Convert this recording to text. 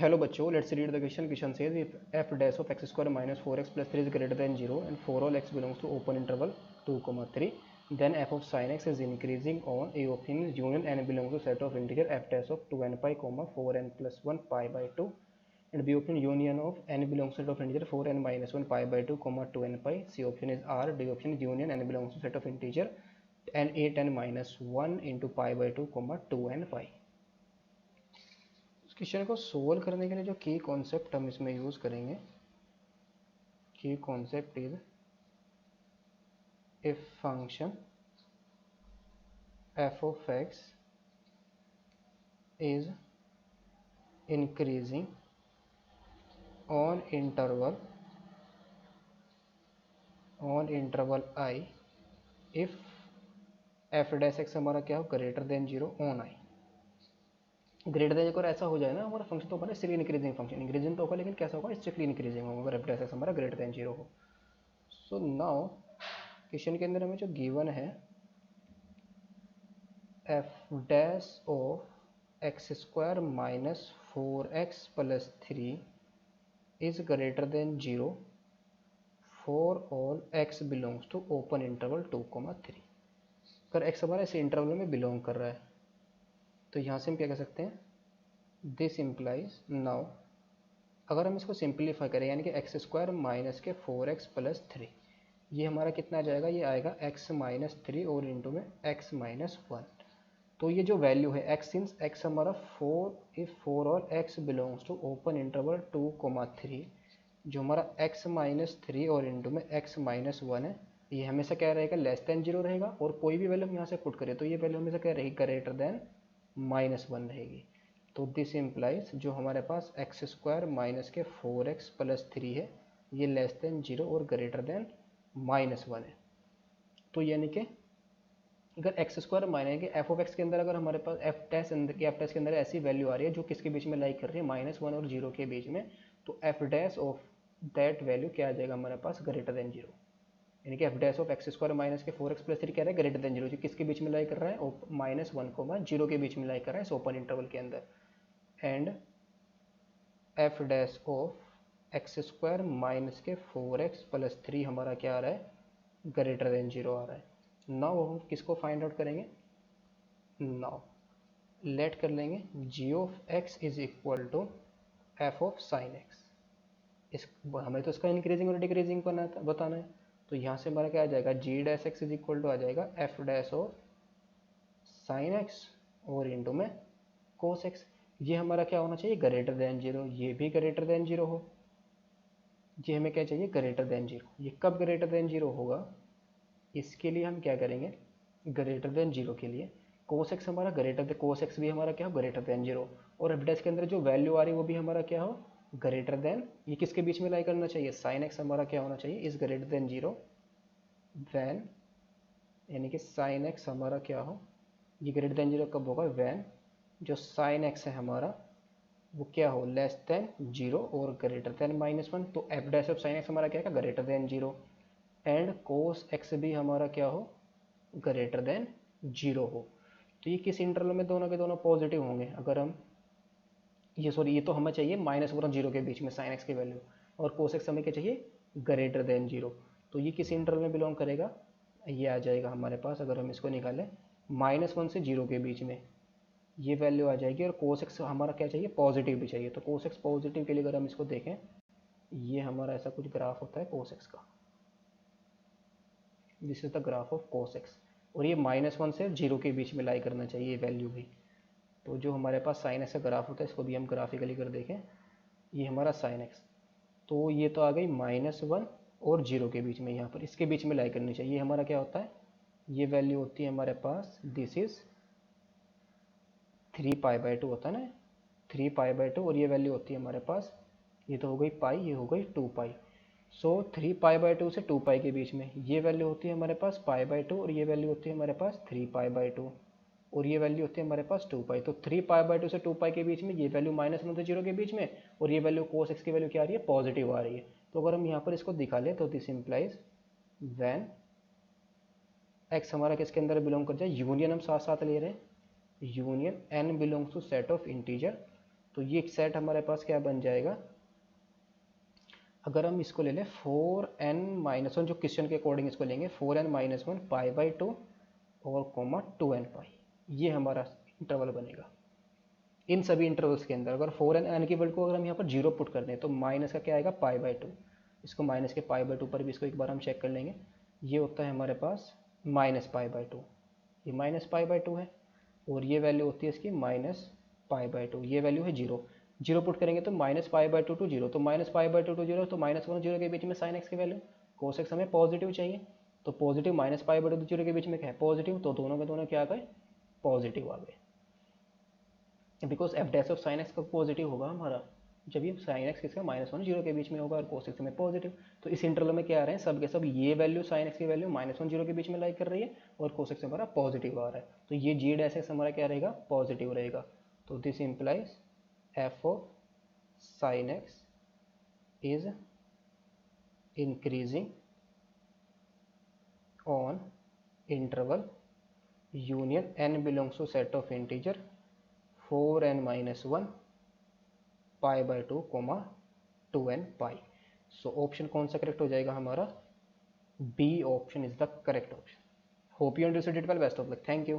Hello बच्चों, let's read the question. Question says if f dash of x square minus 4x plus 3 is greater than 0 and for all x belongs to open interval 2, 3, then f of sin x is increasing on a of n is union n belongs to set of integer f dash of 2n pi, 4n plus 1 pi by 2 and b option union of n belongs to set of integer 4n minus 1 pi by 2, 2n pi. C option is R. D option is union n belongs to set of integer n 8 n minus 1 into pi by 2, 2n pi. इस question को solve करने के लिए जो की concept हम इसमें use करेंगे, की concept is if function f of x is increasing on interval I if f dash x हमारा क्या हो greater than 0 on i. Greater than अगर ऐसा हो जाए ना हमारा फंक्शन तो हमारा स्ट्रिक्टली इंक्रीजिंग फंक्शन, इंक्रीजिंग तो होगा लेकिन कैसा होगा स्ट्रिक्टली इंक्रीजिंग होगा अगर एफ डैश एक्स हमारा ग्रेटर देन 0 हो. सो नाउ क्वेश्चन के अंदर हमें जो गिवन है f dash of x square minus 4x plus 3 is greater than 0 for all x belongs to open interval 2, 3. अगर x हमारा इस इंटरवल में बिलोंग कर रहा है तो यहाँ से हम क्या कह सकते हैं, दिस इम्प्लाइज. नाउ अगर हम इसको सिंप्लीफाई करें यानी कि एक्स स्क्वायर माइनस के 4x प्लस 3, ये हमारा कितना आ जाएगा, ये आएगा x माइनस 3 और इंटू में x माइनस 1. तो ये जो वैल्यू है x सिंस x हमारा 4 इफ फॉर और x belongs to open interval 2, 3, जो हमारा x माइनस 3 और इंटू में x माइनस 1 है, ये हमेशा क्या रहेगा लेस देन 0 रहेगा. और कोई भी वैल्यू हम यहाँ से पुट करें तो ये वैल्यू हमेशा क्या रहेगी ग्रेटर देन -1 रहेगी. तो दिस इम्प्लाइज जो हमारे पास एक्स स्क्वायर माइनस के 4x प्लस 3 है ये लेस देन 0 और ग्रेटर देन -1 है. तो यानी कि अगर एक्स स्क्वायर माइनस के एफ ऑफ एक्स के अंदर अगर हमारे पास एफ टेस्ट के अंदर ऐसी वैल्यू आ रही है जो किसके बीच में लाइक कर रही है -1 और 0 के बीच में, तो F dash of that value क्या आ जाएगा हमारे पास ग्रेटर देन 0. यानी कि F dash of x square minus के 4x प्लस 3 क्या है ग्रेटर देन 0, जो किसके बीच में लाई कर रहा है -1, 0 के बीच में लाई कर रहा है इस ओपन इंटरवल के अंदर. And F dash of x square minus के 4x प्लस 3 हमारा क्या आ रहा है ग्रेटर देन 0 आ रहा है. नाउ हम किसको फाइंड आउट करेंगे, नाउ लेट कर लेंगे g of x is equal to f of sine x. इस हमें तो इसका इंक्रीजिंग और डिक्रीजिंग बताना है. तो यहाँ से हमारा क्या आ जाएगा g dash X is equal to आ जाएगा F dash of sine X और इंटू में कोस एक्स. ये हमारा क्या होना चाहिए ग्रेटर देन 0, ये भी ग्रेटर देन 0 हो. ये हमें क्या चाहिए ग्रेटर देन 0. ये कब ग्रेटर देन 0 होगा, इसके लिए हम क्या करेंगे ग्रेटर देन 0 के लिए कोस एक्स हमारा ग्रेटर देन, कोस एक्स भी हमारा क्या हो ग्रेटर देन 0 और एफ डैश के अंदर जो वैल्यू आ रही है वो भी हमारा क्या हो ग्रेटर देन, ये किसके बीच में लाई करना चाहिए साइन एक्स हमारा क्या होना चाहिए इज ग्रेटर देन 0 वैन, यानी कि साइन एक्स हमारा क्या हो ये ग्रेटर देन 0 कब होगा वैन जो साइन एक्स है हमारा वो क्या हो लेस देन 0 और ग्रेटर देन -1. तो F dash of sine x हमारा क्या है greater than 0 and cos x भी हमारा क्या हो ग्रेटर देन 0 हो. तो ये किस इंटरवल में दोनों के दोनों पॉजिटिव होंगे, अगर हम ये तो हमें चाहिए -1 और 0 के बीच में साइन एक्स की वैल्यू, और कोस एक्स हमें क्या चाहिए ग्रेटर देन 0. तो ये किस इंटरवल में बिलोंग करेगा, ये आ जाएगा हमारे पास अगर हम इसको निकालें -1 से 0 के बीच में ये वैल्यू आ जाएगी. और कोस एक्स हमारा क्या चाहिए पॉजिटिव भी चाहिए. तो कोस एक्स पॉजिटिव के लिए अगर हम इसको देखें ये हमारा ऐसा कुछ ग्राफ होता है कोस एक्स का, this is the graph of cos x. और ये -1 से 0 के बीच में लाई करना चाहिए ये वैल्यू भी. तो जो हमारे पास साइन एक्स का ग्राफ होता है इसको भी हम ग्राफिकली कर देखें, ये हमारा साइन एक्स, तो ये तो आ गई -1 और 0 के बीच में, यहाँ पर इसके बीच में लाई करनी चाहिए. ये हमारा क्या होता है ये वैल्यू होती है हमारे पास दिस इज 3π/2 होता है ना 3π/2 और ये वैल्यू होती है हमारे पास ये तो हो गई पाई, ये हो गई 2π. सो 3π/2 से 2π के बीच में ये वैल्यू होती है हमारे पास π/2 और ये वैल्यू होती है हमारे पास 3π/2 और ये वैल्यू होती है हमारे पास 2π. तो 3π/2 से 2π के बीच में ये वैल्यू -1 से 0 के बीच में, और ये वैल्यू कोस एक्स की वैल्यू क्या आ रही है पॉजिटिव आ रही है. तो अगर हम यहाँ पर इसको दिखा लें तो दिस इम्प्लाइज वैन एक्स हमारा किसके अंदर बिलोंग कर जाए, यूनियन हम साथ साथ ले रहे हैं union n belongs to set of integer तो ये एक सेट हमारे पास क्या बन जाएगा, अगर हम इसको ले लें 4n-1, जो क्वेश्चन के अकॉर्डिंग इसको लेंगे 4n-1 π/2 और कोमा 2n π, ये हमारा इंटरवल बनेगा। इन सभी इंटरवल्स के अंदर अगर 4n की वैल्यू को अगर हम यहाँ पर 0 पुट कर दें तो माइनस का क्या आएगा π/2, इसको माइनस के π/2 पर भी इसको एक बार हम चेक कर लेंगे, ये होता है हमारे पास -π/2, ये -π/2 है, और ये वैल्यू होती है इसकी -π/2, ये वैल्यू है 0, 0 पुट करेंगे तो -π/2 टू 0, तो -π/2 टू 0, तो -1 0 के बीच में साइन एक्स की वैल्यू, कोस एक्स हमें पॉजिटिव चाहिए, तो पॉजिटिव -π/2 टू 0 के बीच में क्या है पॉजिटिव, तो दोनों के दोनों क्या आ गए पॉजिटिव आ गए, because F dash of sine x का पॉजिटिव होगा हमारा जब ये साइन एक्स किसका -1 0 के बीच में होगा और कोस एक्स में पॉजिटिव, तो इस इंटरवल में क्या आ रहे हैं सब के सब ये वैल्यू साइन एक्स की वैल्यू -1 0 के बीच में लाई कर रही है और कोस एक्स हमारा पॉजिटिव आ रहा है, तो ये जी डैश एक्स हमारा क्या रहेगा पॉजिटिव रहेगा, तो this implies F of sine X is increasing on interval union n belongs to set of integer 4n-1 π/2 2n π। So option कौन सा करेक्ट हो जाएगा हमारा, B option is the correct option. Hope you understood it well, best of luck, thank you.